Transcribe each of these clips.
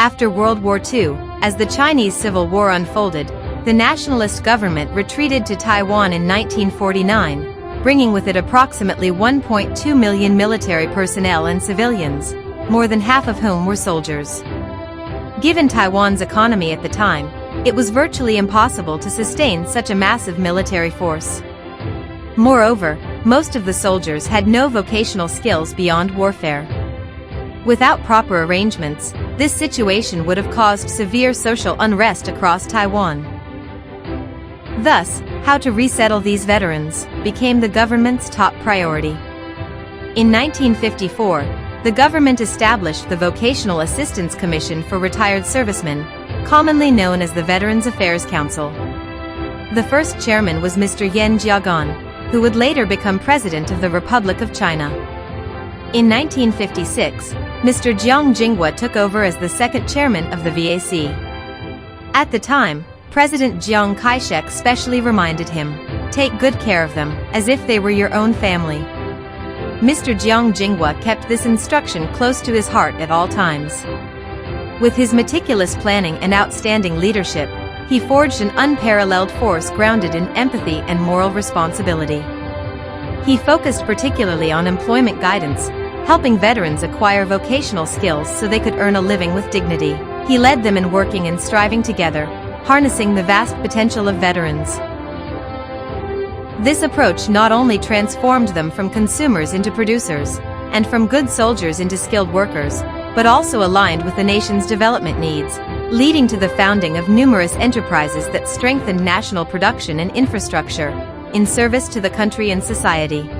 After World War II, as the Chinese Civil War unfolded, the nationalist government retreated to Taiwan in 1949, bringing with it approximately 1.2 million military personnel and civilians, more than half of whom were soldiers. Given Taiwan's economy at the time, it was virtually impossible to sustain such a massive military force. Moreover, most of the soldiers had no vocational skills beyond warfare. Without proper arrangements, this situation would have caused severe social unrest across Taiwan. Thus, how to resettle these veterans became the government's top priority. In 1954, the government established the Vocational Assistance Commission for Retired Servicemen, commonly known as the Veterans Affairs Council. The first chairman was Mr. Yan Jiagan, who would later become President of the Republic of China. In 1956, Mr. Chiang Ching-kuo took over as the second chairman of the VAC. At the time, President Chiang Kai-shek specially reminded him, "Take good care of them, as if they were your own family." Mr. Chiang Ching-kuo kept this instruction close to his heart at all times. With his meticulous planning and outstanding leadership, he forged an unparalleled force grounded in empathy and moral responsibility. He focused particularly on employment guidance, helping veterans acquire vocational skills so they could earn a living with dignity. He led them in working and striving together, harnessing the vast potential of veterans. This approach not only transformed them from consumers into producers, and from good soldiers into skilled workers, but also aligned with the nation's development needs, leading to the founding of numerous enterprises that strengthened national production and infrastructure, in service to the country and society.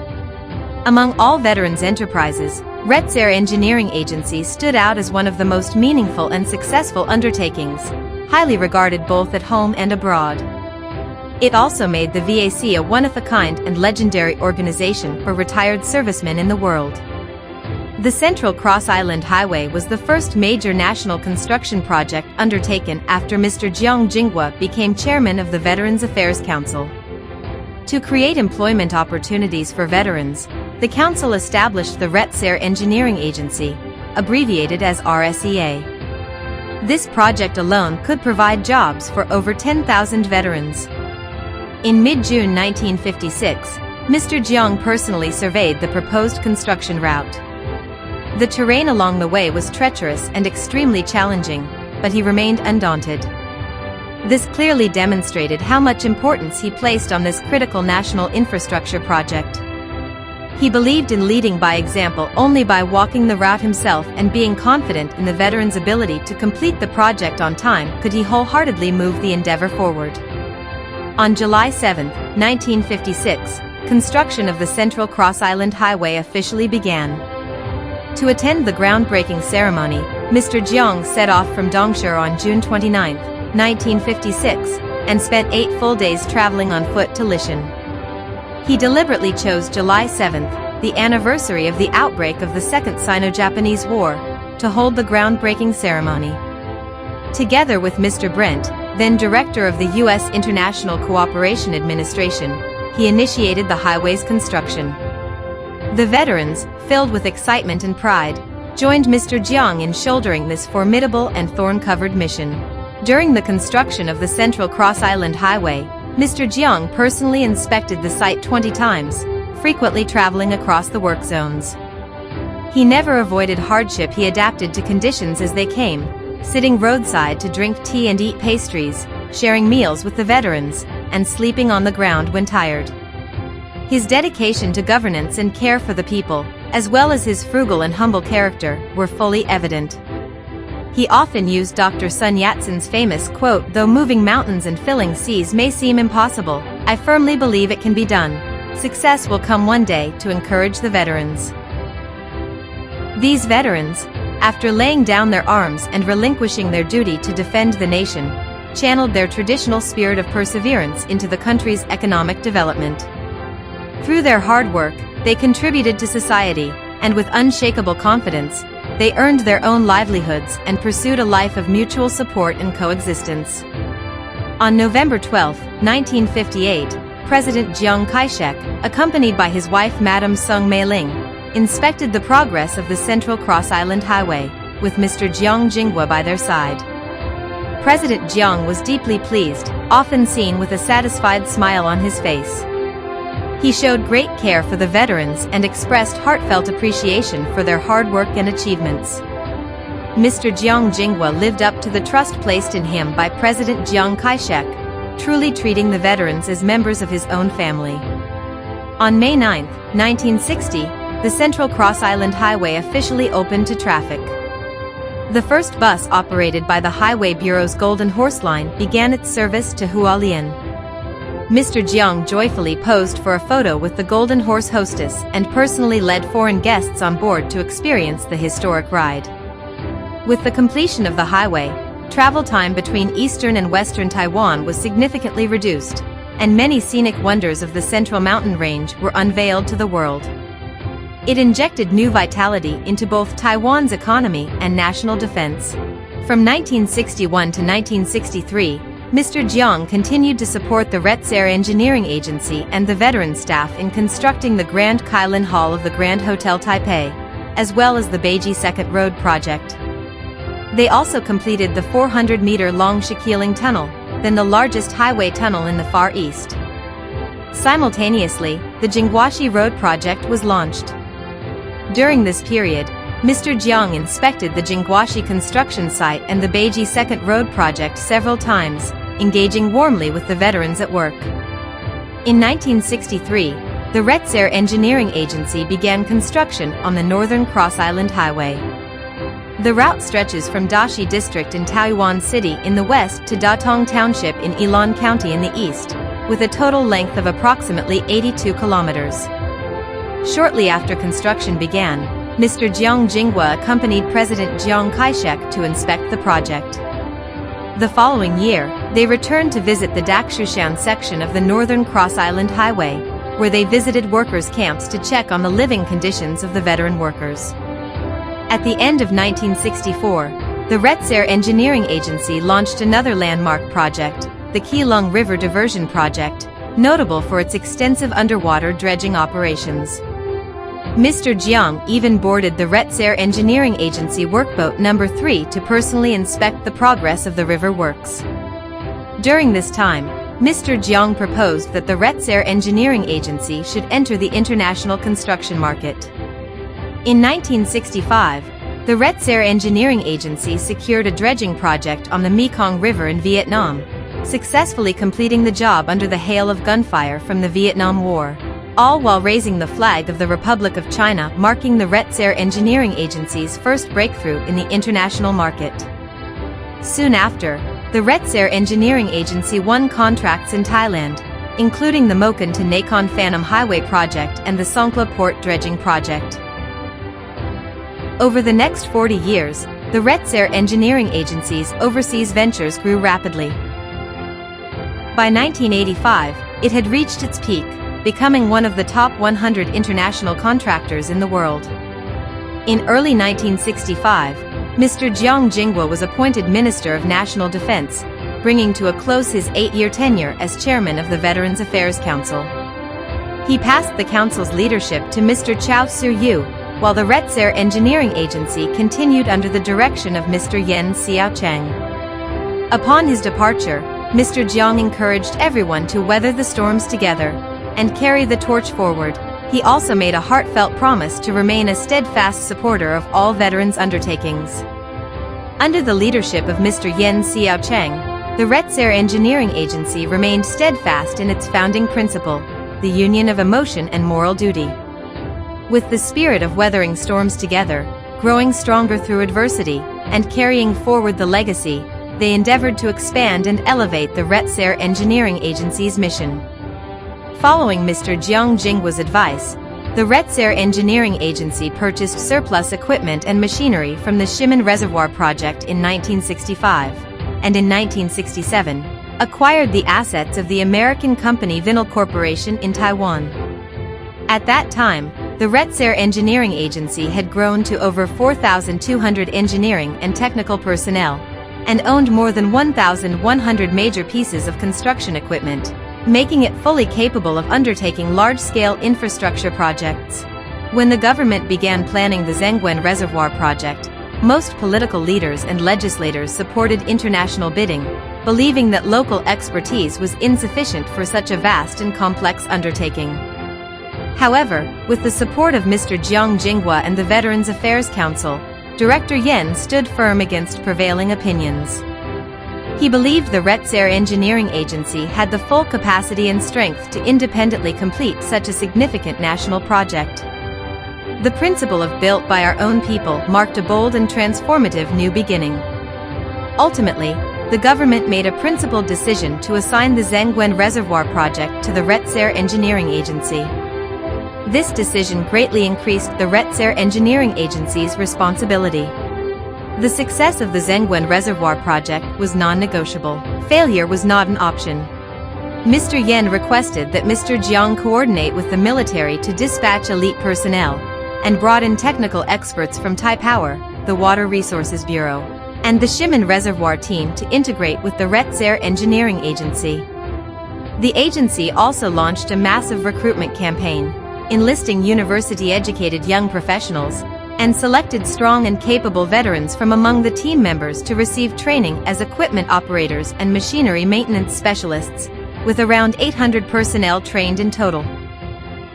Among all veterans' enterprises, RSEA Engineering Agency stood out as one of the most meaningful and successful undertakings, highly regarded both at home and abroad. It also made the VAC a one-of-a-kind and legendary organization for retired servicemen in the world. The Central Cross Island Highway was the first major national construction project undertaken after Mr. Chiang Ching-kuo became chairman of the Veterans Affairs Council. To create employment opportunities for veterans, the council established the RSEA Engineering Agency, abbreviated as RSEA. This project alone could provide jobs for over 10,000 veterans. In mid-June 1956, Mr. Chiang personally surveyed the proposed construction route. The terrain along the way was treacherous and extremely challenging, but he remained undaunted. This clearly demonstrated how much importance he placed on this critical national infrastructure project. He believed in leading by example. Only by walking the route himself and being confident in the veterans' ability to complete the project on time could he wholeheartedly move the endeavor forward. On July 7, 1956, construction of the Central Cross Island Highway officially began. To attend the groundbreaking ceremony, Mr. Chiang set off from Dongshi on June 29, 1956, and spent 8 full days traveling on foot to Lishan. He deliberately chose July 7, the anniversary of the outbreak of the Second Sino-Japanese War, to hold the groundbreaking ceremony. Together with Mr. Brent, then director of the U.S. International Cooperation Administration, he initiated the highway's construction. The veterans, filled with excitement and pride, joined Mr. Chiang in shouldering this formidable and thorn-covered mission. During the construction of the Central Cross Island Highway, Mr. Chiang personally inspected the site 20 times, frequently traveling across the work zones. He never avoided hardship. He adapted to conditions as they came, sitting roadside to drink tea and eat pastries, sharing meals with the veterans, and sleeping on the ground when tired. His dedication to governance and care for the people, as well as his frugal and humble character, were fully evident. He often used Dr. Sun Yat-sen's famous quote, "Though moving mountains and filling seas may seem impossible, I firmly believe it can be done. Success will come one day," to encourage the veterans. These veterans, after laying down their arms and relinquishing their duty to defend the nation, channeled their traditional spirit of perseverance into the country's economic development. Through their hard work, they contributed to society, and with unshakable confidence, they earned their own livelihoods and pursued a life of mutual support and coexistence. On November 12, 1958, President Chiang Kai-shek, accompanied by his wife Madame Sung Mei-ling, inspected the progress of the Central Cross Island Highway, with Mr. Chiang Ching-kuo by their side. President Chiang was deeply pleased, often seen with a satisfied smile on his face. He showed great care for the veterans and expressed heartfelt appreciation for their hard work and achievements. Mr. Chiang Ching-kuo lived up to the trust placed in him by President Chiang Kai-shek, truly treating the veterans as members of his own family. On May 9, 1960, the Central Cross Island Highway officially opened to traffic. The first bus operated by the Highway Bureau's Golden Horse Line began its service to Hualien. Mr. Chiang joyfully posed for a photo with the Golden Horse hostess and personally led foreign guests on board to experience the historic ride. With the completion of the highway, travel time between eastern and western Taiwan was significantly reduced, and many scenic wonders of the Central Mountain Range were unveiled to the world. It injected new vitality into both Taiwan's economy and national defense. From 1961 to 1963, Mr. Chiang continued to support the RSEA Engineering Agency and the veteran staff in constructing the Grand Kailan Hall of the Grand Hotel Taipei, as well as the Beiji Second Road project. They also completed the 400-meter-long Shiqiling Tunnel, then the largest highway tunnel in the Far East. Simultaneously, the Jingguashi Road project was launched. During this period, Mr. Chiang inspected the Jingguashi construction site and the Beiji Second Road project several times, engaging warmly with the veterans at work. In 1963, the RSEA Engineering Agency began construction on the Northern Cross Island Highway. The route stretches from Dashi District in Taoyuan City in the west to Datong Township in Ilan County in the east, with a total length of approximately 82 kilometers. Shortly after construction began, Mr. Chiang Ching-kuo accompanied President Chiang Kai-shek to inspect the project. The following year, they returned to visit the Dakshushan section of the Northern Cross Island Highway, where they visited workers' camps to check on the living conditions of the veteran workers. At the end of 1964, the RSEA Engineering Agency launched another landmark project, the Keelung River Diversion Project, notable for its extensive underwater dredging operations. Mr. Chiang even boarded the RSEA Engineering Agency Workboat No. 3 to personally inspect the progress of the river works. During this time, Mr. Chiang proposed that the RSEA Engineering Agency should enter the international construction market. In 1965, the RSEA Engineering Agency secured a dredging project on the Mekong River in Vietnam, successfully completing the job under the hail of gunfire from the Vietnam War, all while raising the flag of the Republic of China, marking the RSEA Engineering Agency's first breakthrough in the international market. Soon after, the RSEA Engineering Agency won contracts in Thailand, including the Mokan to Nakhon Phanom Highway project and the Songkhla Port dredging project. Over the next 40 years, the RSEA Engineering Agency's overseas ventures grew rapidly. By 1985, it had reached its peak, becoming one of the top 100 international contractors in the world. In early 1965, Mr. Chiang Ching-kuo was appointed Minister of National Defense, bringing to a close his 8-year tenure as chairman of the Veterans Affairs Council. He passed the council's leadership to Mr. Chow Su-yu, while the RSEA Engineering Agency continued under the direction of Mr. Yen Xiaocheng. Upon his departure, Mr. Chiang encouraged everyone to weather the storms together and carry the torch forward. He also made a heartfelt promise to remain a steadfast supporter of all veterans' undertakings. Under the leadership of Mr. Yen Xiaocheng, the RSEA Engineering Agency remained steadfast in its founding principle, the union of emotion and moral duty. With the spirit of weathering storms together, growing stronger through adversity, and carrying forward the legacy, they endeavored to expand and elevate the RSEA Engineering Agency's mission. Following Mr. Chiang Ching-kuo's advice, the RSEA Engineering Agency purchased surplus equipment and machinery from the Ximen Reservoir project in 1965, and in 1967, acquired the assets of the American company Vinyl Corporation in Taiwan. At that time, the RSEA Engineering Agency had grown to over 4,200 engineering and technical personnel, and owned more than 1,100 major pieces of construction equipment, making it fully capable of undertaking large-scale infrastructure projects. When the government began planning the Zhengguen Reservoir project, Most political leaders and legislators supported international bidding, believing that local expertise was insufficient for such a vast and complex undertaking. However, with the support of Mr. Chiang Ching-kuo and the Veterans Affairs Council, Director Yen stood firm against prevailing opinions. He believed the RSEA Engineering Agency had the full capacity and strength to independently complete such a significant national project. The principle of built by our own people marked a bold and transformative new beginning. Ultimately, the government made a principled decision to assign the Zhenguan Reservoir project to the RSEA Engineering Agency. This decision greatly increased the RSEA Engineering Agency's responsibility. The success of the Zhenguan Reservoir project was non-negotiable. Failure was not an option. Mr. Yen requested that Mr. Jiang coordinate with the military to dispatch elite personnel, and brought in technical experts from Taipower, the Water Resources Bureau, and the Ximen Reservoir team to integrate with the RSEA Engineering Agency. The agency also launched a massive recruitment campaign, enlisting university-educated young professionals, and selected strong and capable veterans from among the team members to receive training as equipment operators and machinery maintenance specialists, with around 800 personnel trained in total.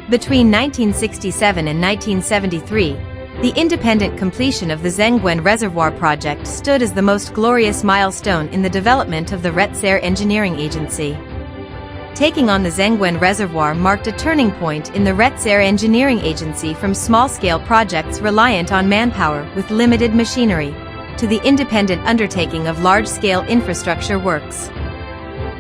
Between 1967 and 1973, the independent completion of the Zhenguan Reservoir project stood as the most glorious milestone in the development of the RSEA Engineering Agency. Taking on the Zhenguan Reservoir marked a turning point in the RSEA Engineering Agency from small-scale projects reliant on manpower with limited machinery, to the independent undertaking of large-scale infrastructure works.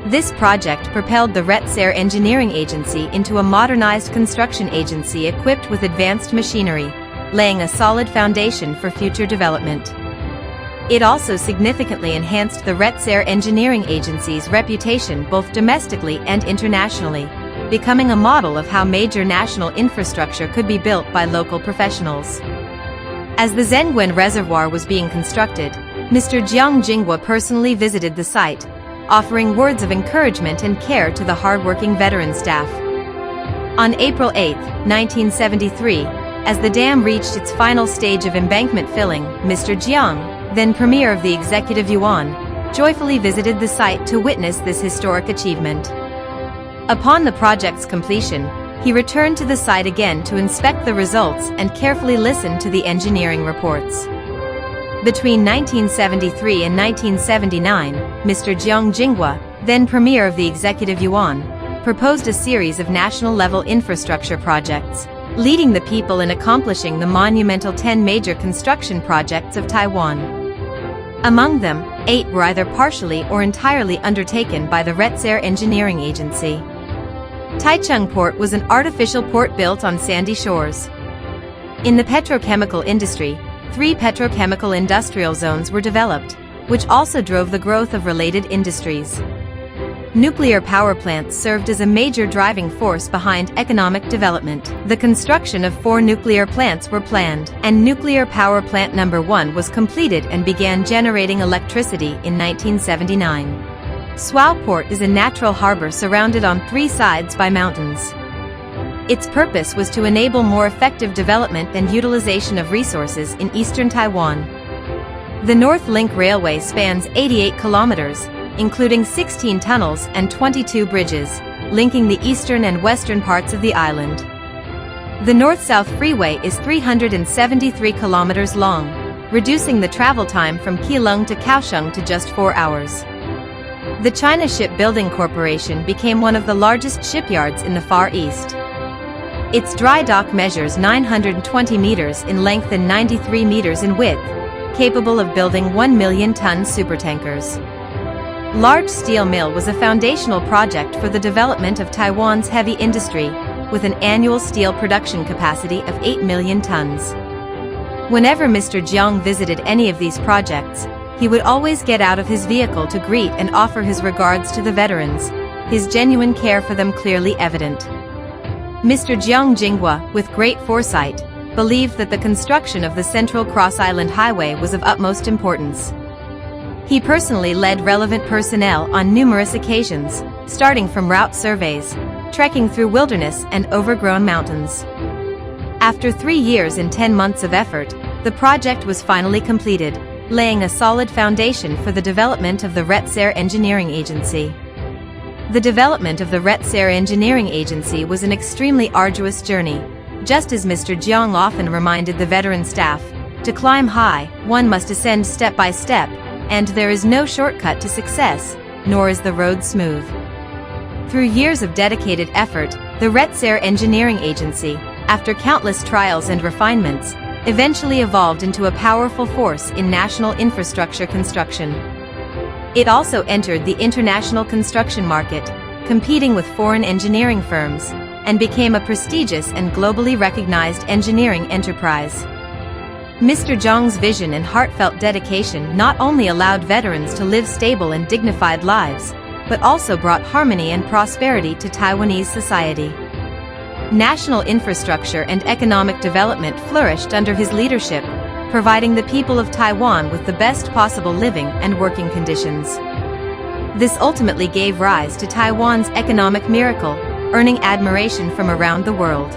This project propelled the RSEA Engineering Agency into a modernized construction agency equipped with advanced machinery, laying a solid foundation for future development. It also significantly enhanced the RSEA Engineering Agency's reputation both domestically and internationally, becoming a model of how major national infrastructure could be built by local professionals. As the Zhenguan Reservoir was being constructed, Mr. Chiang Ching-kuo personally visited the site, offering words of encouragement and care to the hardworking veteran staff. On April 8, 1973, as the dam reached its final stage of embankment filling, Mr. Jiang, then Premier of the Executive Yuan, joyfully visited the site to witness this historic achievement. Upon the project's completion, he returned to the site again to inspect the results and carefully listen to the engineering reports. Between 1973 and 1979, Mr. Chiang Ching-kuo, then Premier of the Executive Yuan, proposed a series of national-level infrastructure projects, leading the people in accomplishing the monumental 10 major construction projects of Taiwan. Among them, 8 were either partially or entirely undertaken by the RSEA Engineering Agency. Taichung Port was an artificial port built on sandy shores. In the petrochemical industry, 3 petrochemical industrial zones were developed, which also drove the growth of related industries. Nuclear power plants served as a major driving force behind economic development. The construction of 4 nuclear plants were planned, and nuclear power plant number 1 was completed and began generating electricity in 1979. Swao Port is a natural harbor surrounded on 3 sides by mountains. Its purpose was to enable more effective development and utilization of resources in eastern Taiwan. The North Link Railway spans 88 kilometers, including 16 tunnels and 22 bridges, linking the eastern and western parts of the island. The North-South Freeway is 373 kilometers long, reducing the travel time from Keelung to Kaohsiung to just 4 hours. The China Shipbuilding Corporation became one of the largest shipyards in the Far East. Its dry dock measures 920 meters in length and 93 meters in width, capable of building 1 million-ton supertankers. Large Steel Mill was a foundational project for the development of Taiwan's heavy industry, with an annual steel production capacity of 8 million tons. Whenever Mr. Jiang visited any of these projects, he would always get out of his vehicle to greet and offer his regards to the veterans, his genuine care for them clearly evident. Mr. Chiang Ching-kuo, with great foresight, believed that the construction of the Central Cross Island Highway was of utmost importance. He personally led relevant personnel on numerous occasions, starting from route surveys, trekking through wilderness and overgrown mountains. After 3 years and 10 months of effort, the project was finally completed, laying a solid foundation for the development of the RSEA Engineering Agency. The development of the RSEA Engineering Agency was an extremely arduous journey. Just as Mr. Jiang often reminded the veteran staff, to climb high, one must ascend step by step, and there is no shortcut to success, nor is the road smooth. Through years of dedicated effort, the RSEA Engineering Agency, after countless trials and refinements, eventually evolved into a powerful force in national infrastructure construction. It also entered the international construction market, competing with foreign engineering firms, and became a prestigious and globally recognized engineering enterprise. Mr. Jiang's vision and heartfelt dedication not only allowed veterans to live stable and dignified lives, but also brought harmony and prosperity to Taiwanese society. National infrastructure and economic development flourished under his leadership, providing the people of Taiwan with the best possible living and working conditions. This ultimately gave rise to Taiwan's economic miracle, earning admiration from around the world.